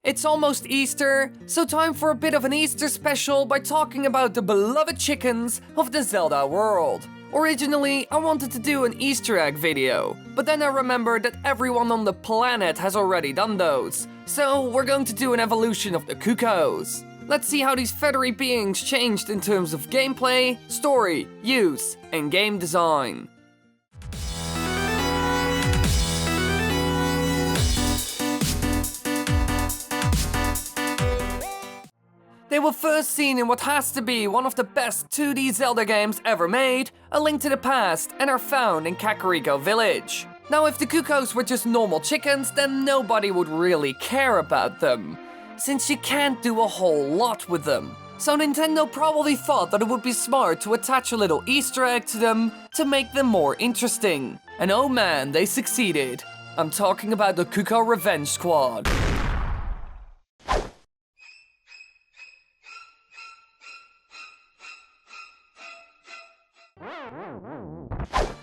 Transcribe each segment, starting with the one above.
It's almost Easter, so time for a bit of an Easter special by talking about the beloved chickens of the Zelda world. Originally, I wanted to do an Easter egg video, but then I remembered that everyone on the planet has already done those, so we're going to do an evolution of the CUCCOs. Let's see how these feathery beings changed in terms of gameplay, story, use, and game design. They were first seen in what has to be one of the best 2D Zelda games ever made, A Link to the Past, and are found in Kakariko Village. Now, if the CUCCOs were just normal chickens, then nobody would really care about them, since you can't do a whole lot with them. So Nintendo probably thought that it would be smart to attach a little Easter egg to them to make them more interesting. And oh man, they succeeded. I'm talking about the CUCCO Revenge Squad.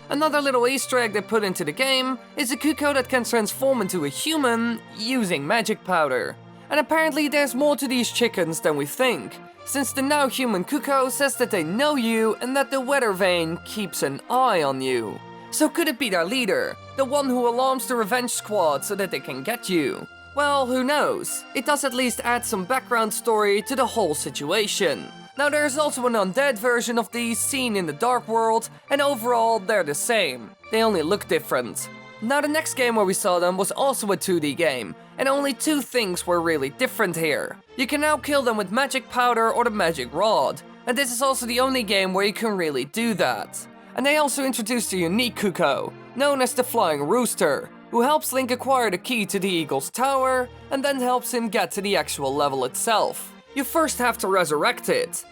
Another little Easter egg they put into the game is a CUCCO that can transform into a human using magic powder. And apparently there's more to these chickens than we think, since the now human CUCCO says that they know you and that the weather vane keeps an eye on you. So could it be their leader, the one who alarms the Revenge Squad so that they can get you? Well, who knows? It does at least add some background story to the whole situation. Now there's also an undead version of these seen in the Dark World, and overall they're the same. They only look different. Now the next game where we saw them was also a 2D game, and only two things were really different here. You can now kill them with magic powder or the magic rod, and this is also the only game where you can really do that. And they also introduced a unique CUCCO, known as the Flying Rooster, who helps Link acquire the key to the Eagle's Tower, and then helps him get to the actual level itself. You first have to resurrect it.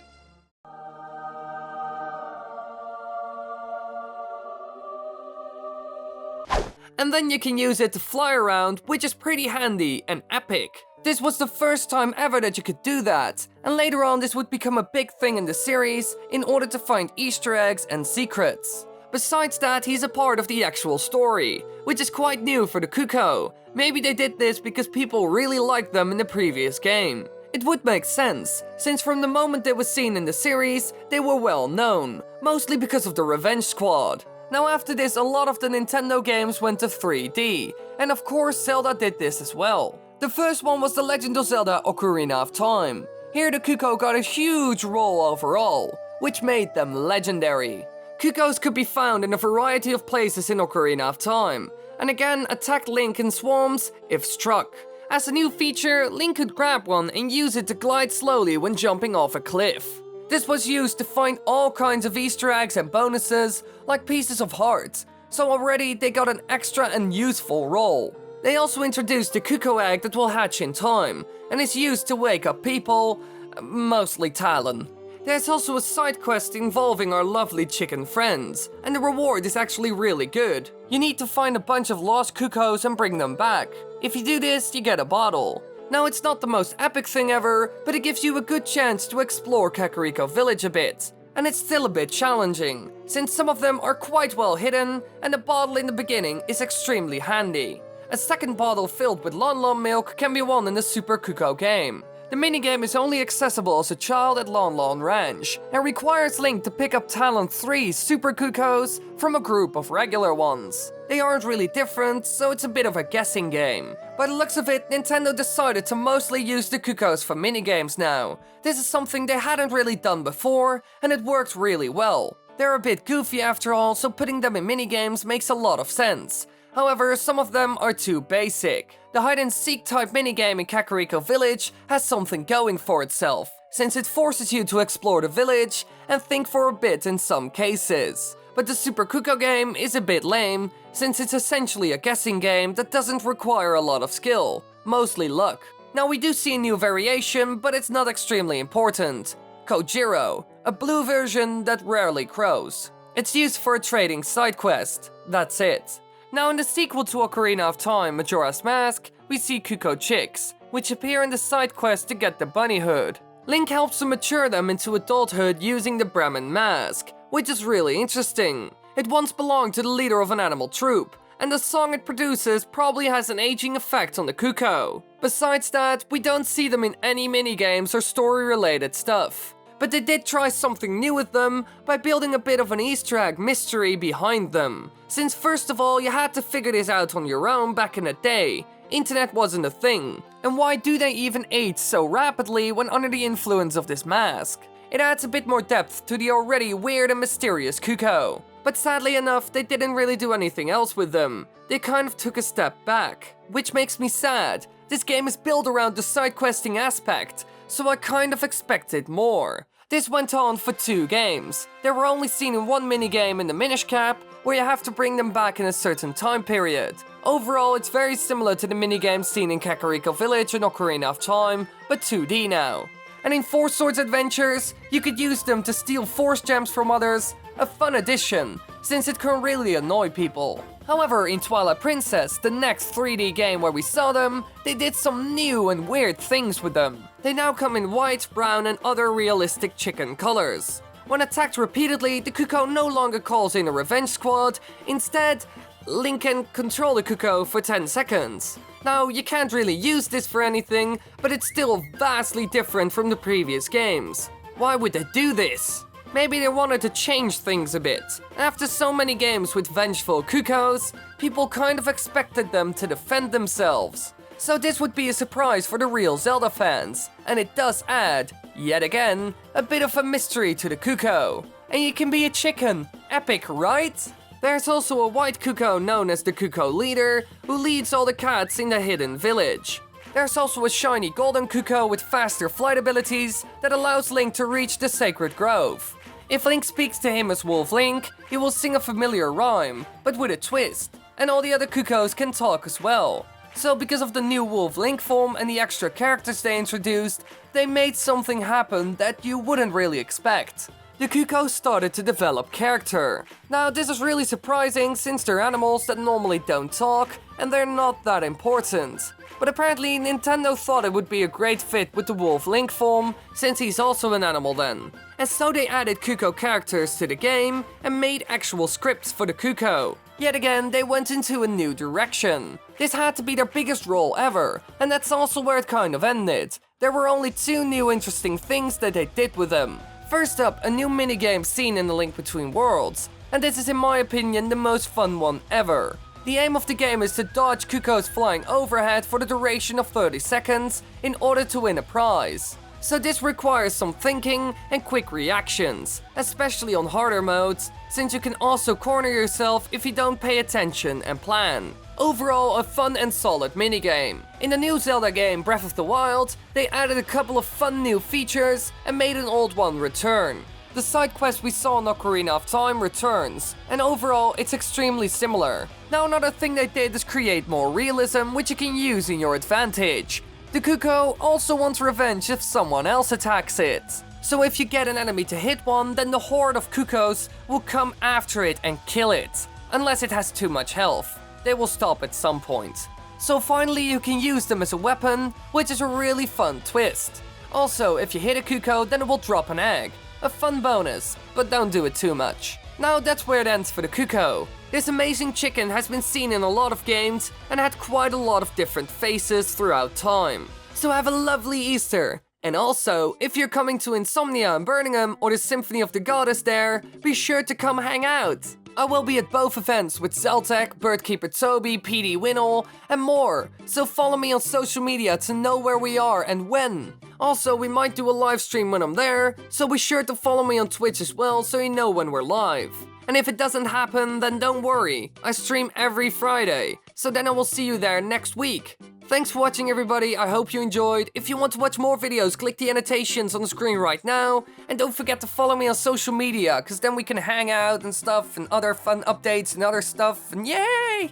And then you can use it to fly around, which is pretty handy and epic. This was the first time ever that you could do that, and later on this would become a big thing in the series in order to find Easter eggs and secrets. Besides that, he's a part of the actual story, which is quite new for the CUCCO. Maybe they did this because people really liked them in the previous game. It would make sense, since from the moment they were seen in the series, they were well known, mostly because of the Revenge Squad. Now after this, a lot of the Nintendo games went to 3D, and of course Zelda did this as well. The first one was The Legend of Zelda Ocarina of Time. Here the CUCCO got a huge role overall, which made them legendary. CUCCOs could be found in a variety of places in Ocarina of Time, and again attack Link in swarms if struck. As a new feature, Link could grab one and use it to glide slowly when jumping off a cliff. This was used to find all kinds of Easter eggs and bonuses, like pieces of hearts, so already they got an extra and useful role. They also introduced the CUCCO egg that will hatch in time, and is used to wake up people, mostly Talon. There's also a side quest involving our lovely chicken friends, and the reward is actually really good. You need to find a bunch of lost CUCCOs and bring them back. If you do this, you get a bottle. Now it's not the most epic thing ever, but it gives you a good chance to explore Kakariko Village a bit. And it's still a bit challenging, since some of them are quite well hidden, and the bottle in the beginning is extremely handy. A second bottle filled with Lon Lon milk can be won in the Super CUCCO game. The minigame is only accessible as a child at Lon Lon Ranch, and requires Link to pick up Talon 3 Super CUCCOs from a group of regular ones. They aren't really different, so it's a bit of a guessing game. By the looks of it, Nintendo decided to mostly use the CUCCOs for minigames now. This is something they hadn't really done before, and it worked really well. They're a bit goofy after all, so putting them in minigames makes a lot of sense. However, some of them are too basic. The hide-and-seek type minigame in Kakariko Village has something going for itself, since it forces you to explore the village and think for a bit in some cases. But the Super CUCCO game is a bit lame, since it's essentially a guessing game that doesn't require a lot of skill, mostly luck. Now we do see a new variation, but it's not extremely important. Kojiro, a blue version that rarely crows. It's used for a trading side quest, that's it. Now in the sequel to Ocarina of Time, Majora's Mask, we see CUCCO chicks, which appear in the side quest to get the bunny hood. Link helps to mature them into adulthood using the Brahmin mask, which is really interesting. It once belonged to the leader of an animal troop, and the song it produces probably has an aging effect on the CUCCO. Besides that, we don't see them in any minigames or story-related stuff. But they did try something new with them by building a bit of an Easter egg mystery behind them. Since first of all, you had to figure this out on your own back in the day. Internet wasn't a thing. And why do they even age so rapidly when under the influence of this mask? It adds a bit more depth to the already weird and mysterious CUCCO. But sadly enough, they didn't really do anything else with them. They kind of took a step back, which makes me sad. This game is built around the side questing aspect, so I kind of expected more. This went on for 2 games. They were only seen in one minigame in the Minish Cap, where you have to bring them back in a certain time period. Overall, it's very similar to the minigames seen in Kakariko Village and Ocarina of Time, but 2D now. And in Four Swords Adventures, you could use them to steal Force Gems from others, a fun addition, since it can really annoy people. However, in Twilight Princess, the next 3D game where we saw them, they did some new and weird things with them. They now come in white, brown and other realistic chicken colors. When attacked repeatedly, the CUCCO no longer calls in a revenge squad. Instead, Link can control the CUCCO for 10 seconds. Now, you can't really use this for anything, but it's still vastly different from the previous games. Why would they do this? Maybe they wanted to change things a bit. After so many games with vengeful CUCCOs, people kind of expected them to defend themselves. So this would be a surprise for the real Zelda fans, and it does add, yet again, a bit of a mystery to the CUCCO. And you can be a chicken. Epic, right? There's also a white CUCCO known as the CUCCO leader, who leads all the cats in the hidden village. There's also a shiny golden CUCCO with faster flight abilities that allows Link to reach the sacred grove. If Link speaks to him as Wolf Link, he will sing a familiar rhyme, but with a twist, and all the other CUCCOs can talk as well. So because of the new Wolf Link form and the extra characters they introduced, they made something happen that you wouldn't really expect. The CUCCO started to develop character. Now this is really surprising since they're animals that normally don't talk and they're not that important. But apparently Nintendo thought it would be a great fit with the Wolf Link form, since he's also an animal then. And so they added CUCCO characters to the game and made actual scripts for the CUCCO. Yet again, they went into a new direction. This had to be their biggest role ever, and that's also where it kind of ended. There were only 2 new interesting things that they did with them. First up, a new minigame seen in the Link Between Worlds, and this is in my opinion the most fun one ever. The aim of the game is to dodge CUCCOs flying overhead for the duration of 30 seconds in order to win a prize. So this requires some thinking and quick reactions, especially on harder modes, since you can also corner yourself if you don't pay attention and plan. Overall, a fun and solid minigame. In the new Zelda game Breath of the Wild, they added a couple of fun new features and made an old one return. The side quest we saw in Ocarina of Time returns, and overall it's extremely similar. Now another thing they did is create more realism, which you can use in your advantage. The CUCCO also wants revenge if someone else attacks it. So if you get an enemy to hit one, then the horde of CUCCOs will come after it and kill it. Unless it has too much health. They will stop at some point. So finally you can use them as a weapon, which is a really fun twist. Also, if you hit a CUCCO, then it will drop an egg. A fun bonus, but don't do it too much. Now that's where it ends for the CUCCO. This amazing chicken has been seen in a lot of games and had quite a lot of different faces throughout time. So have a lovely Easter! And also, if you're coming to Insomnia in Birmingham or the Symphony of the Goddess there, be sure to come hang out! I will be at both events with Zeltec, Birdkeeper Toby, PD Winnell, and more, so follow me on social media to know where we are and when. Also, we might do a live stream when I'm there, so be sure to follow me on Twitch as well so you know when we're live. And if it doesn't happen, then don't worry, I stream every Friday, so then I will see you there next week. Thanks for watching everybody, I hope you enjoyed. If you want to watch more videos, click the annotations on the screen right now. And don't forget to follow me on social media, cause then we can hang out and stuff and other fun updates and other stuff, and yay!